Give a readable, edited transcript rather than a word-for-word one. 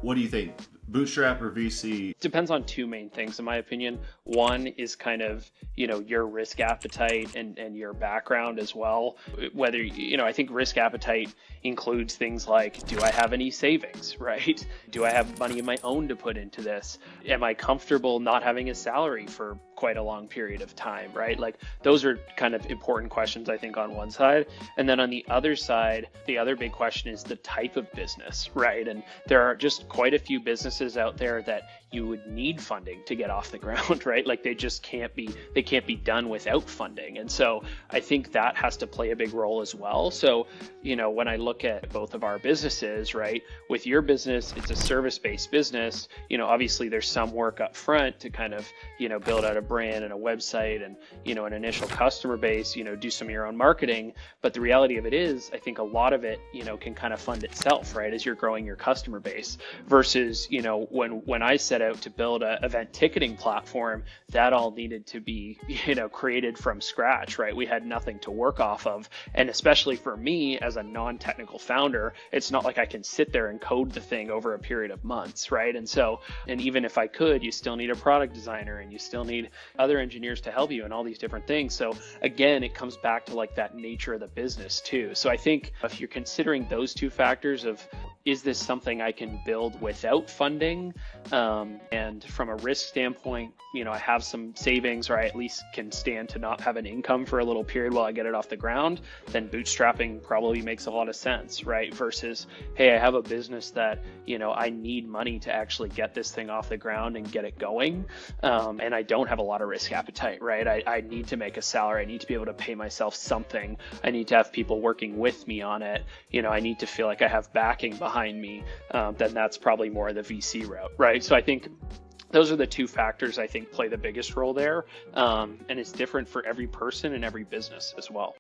What do you think? Bootstrap or VC? Depends on two main things, in my opinion. One is kind of, your risk appetite and your background as well. Whether, I think risk appetite includes things like, do I have any savings, right? Do I have money of my own to put into this? Am I comfortable not having a salary for quite a long period of time, right? Like those are kind of important questions, I think, on one side. And then on the other side, the other big question is the type of business, right? And there are just quite a few businesses out there that you would need funding to get off the ground, right? Like they can't be done without funding. And so I think that has to play a big role as well. So, when I look at both of our businesses, right, with your business, it's a service-based business. Obviously there's some work up front to kind of, build out a brand and a website and, an initial customer base, do some of your own marketing. But the reality of it is, I think a lot of it, can kind of fund itself, right, as you're growing your customer base versus, when I set out to build a event ticketing platform, that all needed to be, created from scratch, right? We had nothing to work off of. And especially for me as a non-technical founder, it's not like I can sit there and code the thing over a period of months, right? And even if I could, you still need a product designer and you still need other engineers to help you and all these different things. So again, it comes back to like that nature of the business too. So I think if you're considering those two factors of, is this something I can build without funding? And from a risk standpoint, I have some savings, or I at least can stand to not have an income for a little period while I get it off the ground, then bootstrapping probably makes a lot of sense, right? Versus, hey, I have a business that, I need money to actually get this thing off the ground and get it going. And I don't have a lot of risk appetite, right? I need to make a salary. I need to be able to pay myself something. I need to have people working with me on it. I need to feel like I have backing behind me. Then that's probably more the VC route, right? So I think those are the two factors I think play the biggest role there. And it's different for every person and every business as well.